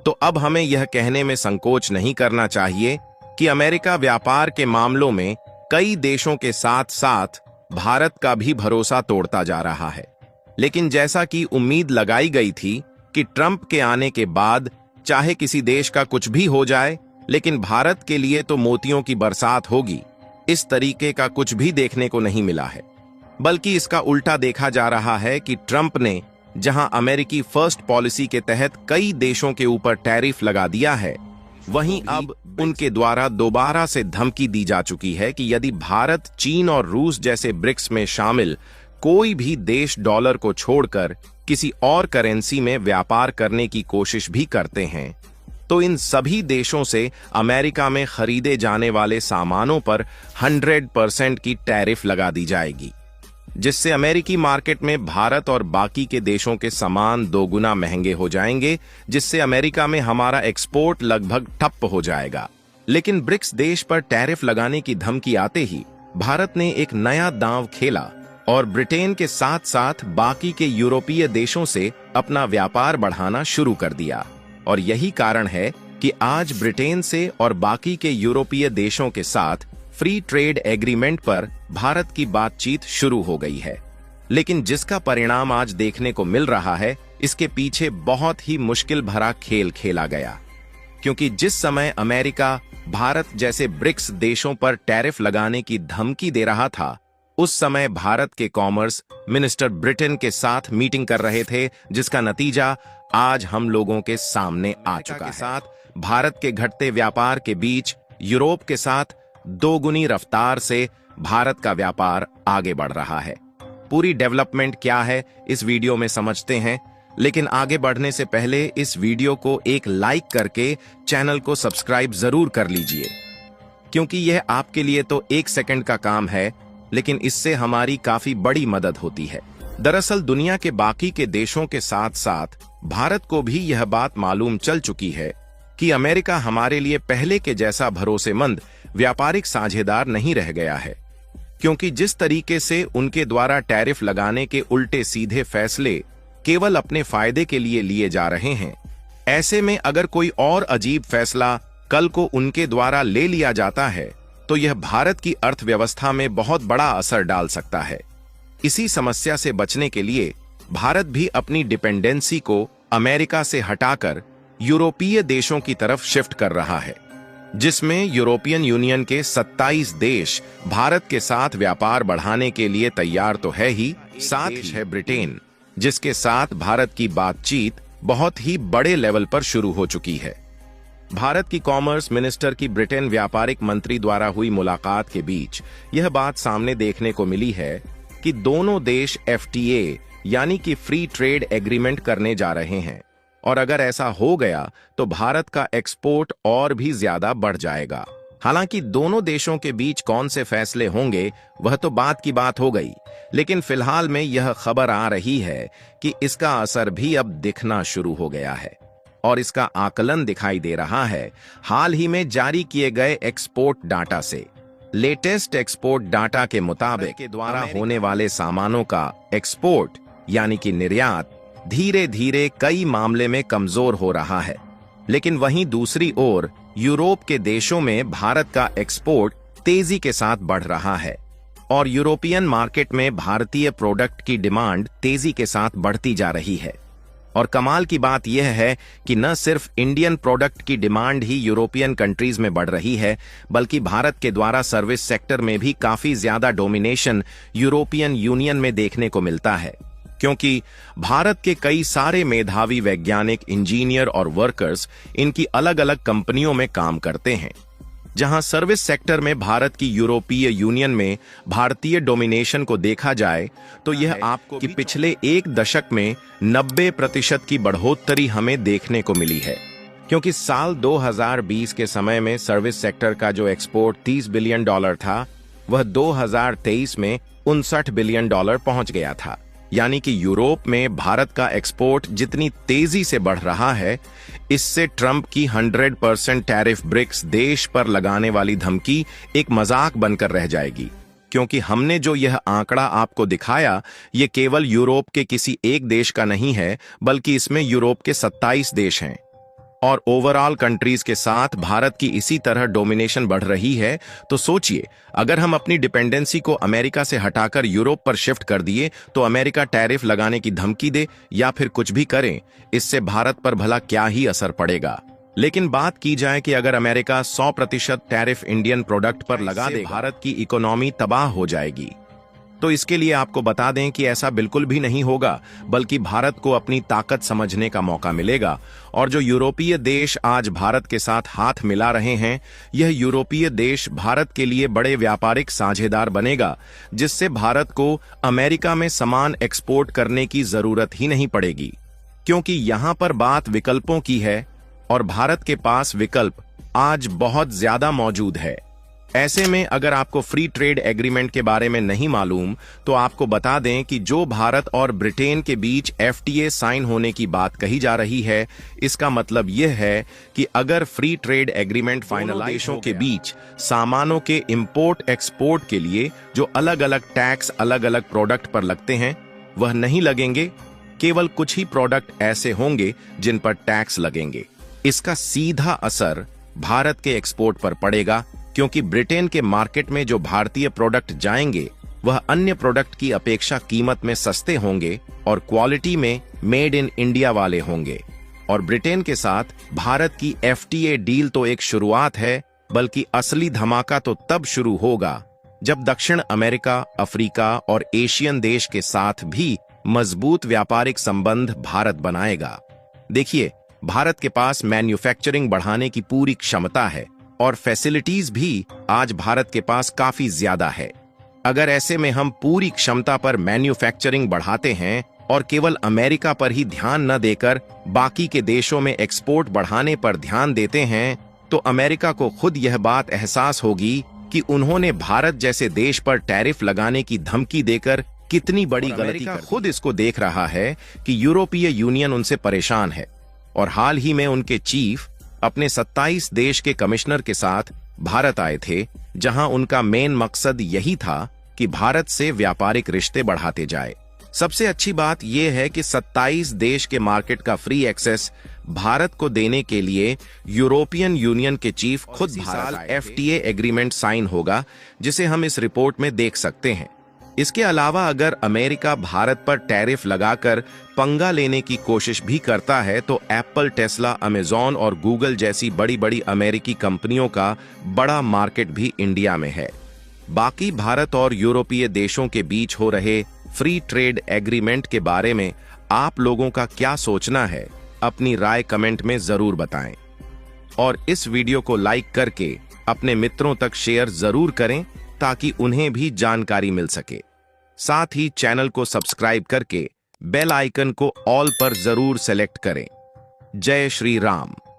तो अब हमें यह कहने में संकोच नहीं करना चाहिए कि अमेरिका व्यापार के मामलों में कई देशों के साथ साथ भारत का भी भरोसा तोड़ता जा रहा है। लेकिन जैसा कि उम्मीद लगाई गई थी कि ट्रंप के आने के बाद चाहे किसी देश का कुछ भी हो जाए, लेकिन भारत के लिए तो मोतियों की बरसात होगी, इस तरीके का कुछ भी देखने को नहीं मिला है। बल्कि इसका उल्टा देखा जा रहा है कि ट्रंप ने जहां अमेरिकी फर्स्ट पॉलिसी के तहत कई देशों के ऊपर टैरिफ लगा दिया है, वहीं अब उनके द्वारा दोबारा से धमकी दी जा चुकी है कि यदि भारत, चीन और रूस जैसे ब्रिक्स में शामिल कोई भी देश डॉलर को छोड़कर किसी और करेंसी में व्यापार करने की कोशिश भी करते हैं, तो इन सभी देशों से अमेरिका में खरीदे जाने वाले सामानों पर 100% की टैरिफ लगा दी जाएगी, जिससे अमेरिकी मार्केट में भारत और बाकी के देशों के सामान दोगुना महंगे हो जाएंगे, जिससे अमेरिका में हमारा एक्सपोर्ट लगभग ठप्प हो जाएगा। लेकिन ब्रिक्स देश पर टैरिफ लगाने की धमकी आते ही भारत ने एक नया दांव खेला और ब्रिटेन के साथ साथ बाकी के यूरोपीय देशों से अपना व्यापार बढ़ाना शुरू कर दिया। और यही कारण है कि आज ब्रिटेन से और बाकी के यूरोपीय देशों के साथ फ्री ट्रेड एग्रीमेंट पर भारत की बातचीत शुरू हो गई है। लेकिन जिसका परिणाम आज देखने को मिल रहा है, इसके पीछे बहुत ही मुश्किल भरा खेल खेला गया। क्योंकि जिस समय अमेरिका भारत जैसे ब्रिक्स देशों पर टैरिफ लगाने की धमकी दे रहा था, उस समय भारत के कॉमर्स मिनिस्टर ब्रिटेन के साथ मीटिंग कर रहे थे, जिसका नतीजा आज हम लोगों के सामने आ चुका है। साथ भारत के घटते व्यापार के बीच यूरोप के साथ दोगुनी रफ्तार से भारत का व्यापार आगे बढ़ रहा है। पूरी डेवलपमेंट क्या है इस वीडियो में समझते हैं, लेकिन आगे बढ़ने से पहले इस वीडियो को एक लाइक करके चैनल को सब्सक्राइब जरूर कर लीजिए, क्योंकि यह आपके लिए तो 1 सेकंड का काम है, लेकिन इससे हमारी काफी बड़ी मदद होती है। दरअसल दुनिया के बाकी के देशों के साथ साथ भारत को भी यह बात मालूम चल चुकी है कि अमेरिका हमारे लिए पहले के जैसा भरोसेमंद व्यापारिक साझेदार नहीं रह गया है, क्योंकि जिस तरीके से उनके द्वारा टैरिफ लगाने के उल्टे सीधे फैसले केवल अपने फायदे के लिए लिए जा रहे हैं, ऐसे में अगर कोई और अजीब फैसला कल को उनके द्वारा ले लिया जाता है, तो यह भारत की अर्थव्यवस्था में बहुत बड़ा असर डाल सकता है। इसी समस्या से बचने के लिए भारत भी अपनी डिपेंडेंसी को अमेरिका से हटाकर यूरोपीय देशों की तरफ शिफ्ट कर रहा है, जिसमें यूरोपियन यूनियन के 27 देश भारत के साथ व्यापार बढ़ाने के लिए तैयार तो है ही, साथ ही है ब्रिटेन, जिसके साथ भारत की बातचीत बहुत ही बड़े लेवल पर शुरू हो चुकी है। भारत की कॉमर्स मिनिस्टर की ब्रिटेन व्यापारिक मंत्री द्वारा हुई मुलाकात के बीच यह बात सामने देखने को मिली है कि दोनों देश FTA यानी कि फ्री ट्रेड एग्रीमेंट करने जा रहे हैं, और अगर ऐसा हो गया तो भारत का एक्सपोर्ट और भी ज्यादा बढ़ जाएगा। हालांकि दोनों देशों के बीच कौन से फैसले होंगे वह तो बात की बात हो गई, लेकिन फिलहाल में यह खबर आ रही है कि इसका असर भी अब दिखना शुरू हो गया है, और इसका आकलन दिखाई दे रहा है हाल ही में जारी किए गए एक्सपोर्ट डाटा से। लेटेस्ट एक्सपोर्ट डाटा के मुताबिक के द्वारा होने वाले सामानों का एक्सपोर्ट यानी कि निर्यात धीरे धीरे कई मामले में कमजोर हो रहा है, लेकिन वहीं दूसरी ओर यूरोप के देशों में भारत का एक्सपोर्ट तेजी के साथ बढ़ रहा है, और यूरोपियन मार्केट में भारतीय प्रोडक्ट की डिमांड तेजी के साथ बढ़ती जा रही है। और कमाल की बात यह है कि न सिर्फ इंडियन प्रोडक्ट की डिमांड ही यूरोपियन कंट्रीज में बढ़ रही है, बल्कि भारत के द्वारा सर्विस सेक्टर में भी काफी ज्यादा डोमिनेशन यूरोपियन यूनियन में देखने को मिलता है, क्योंकि भारत के कई सारे मेधावी वैज्ञानिक, इंजीनियर और वर्कर्स इनकी अलग अलग कंपनियों में काम करते हैं। जहां सर्विस सेक्टर में भारत की यूरोपीय यूनियन में भारतीय डोमिनेशन को देखा जाए तो यह आपको कि पिछले 1 दशक में 90% की बढ़ोतरी हमें देखने को मिली है, क्योंकि साल 2020 के समय में सर्विस सेक्टर का जो एक्सपोर्ट $30 बिलियन था, वह 2023 में $59 बिलियन पहुंच गया था। यानी कि यूरोप में भारत का एक्सपोर्ट जितनी तेजी से बढ़ रहा है, इससे ट्रंप की 100% टैरिफ ब्रिक्स देश पर लगाने वाली धमकी एक मजाक बनकर रह जाएगी, क्योंकि हमने जो यह आंकड़ा आपको दिखाया, ये केवल यूरोप के किसी एक देश का नहीं है, बल्कि इसमें यूरोप के 27 देश हैं। और ओवरऑल कंट्रीज के साथ भारत की इसी तरह डोमिनेशन बढ़ रही है, तो सोचिए अगर हम अपनी डिपेंडेंसी को अमेरिका से हटाकर यूरोप पर शिफ्ट कर दिए तो अमेरिका टैरिफ लगाने की धमकी दे या फिर कुछ भी करें, इससे भारत पर भला क्या ही असर पड़ेगा। लेकिन बात की जाए कि अगर अमेरिका 100% टैरिफ इंडियन प्रोडक्ट पर लगा दे, भारत की इकोनॉमी तबाह हो जाएगी। तो इसके लिए आपको बता दें कि ऐसा बिल्कुल भी नहीं होगा, बल्कि भारत को अपनी ताकत समझने का मौका मिलेगा। और जो यूरोपीय देश आज भारत के साथ हाथ मिला रहे हैं, यह यूरोपीय देश भारत के लिए बड़े व्यापारिक साझेदार बनेगा, जिससे भारत को अमेरिका में सामान एक्सपोर्ट करने की जरूरत ही नहीं पड़ेगी, क्योंकि यहां पर बात विकल्पों की है और भारत के पास विकल्प आज बहुत ज्यादा मौजूद है। ऐसे में अगर आपको फ्री ट्रेड एग्रीमेंट के बारे में नहीं मालूम, तो आपको बता दें कि जो भारत और ब्रिटेन के बीच FTA साइन होने की बात कही जा रही है, इसका मतलब यह है कि अगर फ्री ट्रेड एग्रीमेंट फाइनलाइज देशों के बीच सामानों के इंपोर्ट एक्सपोर्ट के लिए जो अलग अलग टैक्स अलग अलग प्रोडक्ट पर लगते हैं, वह नहीं लगेंगे। केवल कुछ ही प्रोडक्ट ऐसे होंगे जिन पर टैक्स लगेंगे। इसका सीधा असर भारत के एक्सपोर्ट पर पड़ेगा, क्योंकि ब्रिटेन के मार्केट में जो भारतीय प्रोडक्ट जाएंगे वह अन्य प्रोडक्ट की अपेक्षा कीमत में सस्ते होंगे और क्वालिटी में मेड इन इंडिया वाले होंगे। और ब्रिटेन के साथ भारत की FTA डील तो एक शुरुआत है, बल्कि असली धमाका तो तब शुरू होगा जब दक्षिण अमेरिका, अफ्रीका और एशियन देश के साथ भी मजबूत व्यापारिक संबंध भारत बनाएगा। देखिए, भारत के पास मैन्युफैक्चरिंग बढ़ाने की पूरी क्षमता है और फैसिलिटीज भी आज भारत के पास काफी ज्यादा है। अगर ऐसे में हम पूरी क्षमता पर मैन्युफैक्चरिंग बढ़ाते हैं और केवल अमेरिका पर ही ध्यान न देकर बाकी के देशों में एक्सपोर्ट बढ़ाने पर ध्यान देते हैं, तो अमेरिका को खुद यह बात एहसास होगी कि उन्होंने भारत जैसे देश पर टैरिफ लगाने की धमकी देकर कितनी बड़ी गलती कर दी। खुद इसको देख रहा है कि यूरोपीय यूनियन उनसे परेशान है और हाल ही में उनके चीफ अपने 27 देश के कमिश्नर के साथ भारत आए थे, जहां उनका मेन मकसद यही था कि भारत से व्यापारिक रिश्ते बढ़ाते जाए। सबसे अच्छी बात यह है कि 27 देश के मार्केट का फ्री एक्सेस भारत को देने के लिए यूरोपियन यूनियन के चीफ खुद भारत FTA एग्रीमेंट साइन होगा, जिसे हम इस रिपोर्ट में देख सकते हैं। इसके अलावा अगर अमेरिका भारत पर टैरिफ लगाकर पंगा लेने की कोशिश भी करता है, तो एप्पल, टेस्ला, अमेजॉन और गूगल जैसी बड़ी बड़ी अमेरिकी कंपनियों का बड़ा मार्केट भी इंडिया में है। बाकी भारत और यूरोपीय देशों के बीच हो रहे फ्री ट्रेड एग्रीमेंट के बारे में आप लोगों का क्या सोचना है, अपनी राय कमेंट में जरूर बताएं और इस वीडियो को लाइक करके अपने मित्रों तक शेयर जरूर करें, ताकि उन्हें भी जानकारी मिल सके। साथ ही चैनल को सब्सक्राइब करके बेल आइकन को ऑल पर जरूर सेलेक्ट करें। जय श्री राम।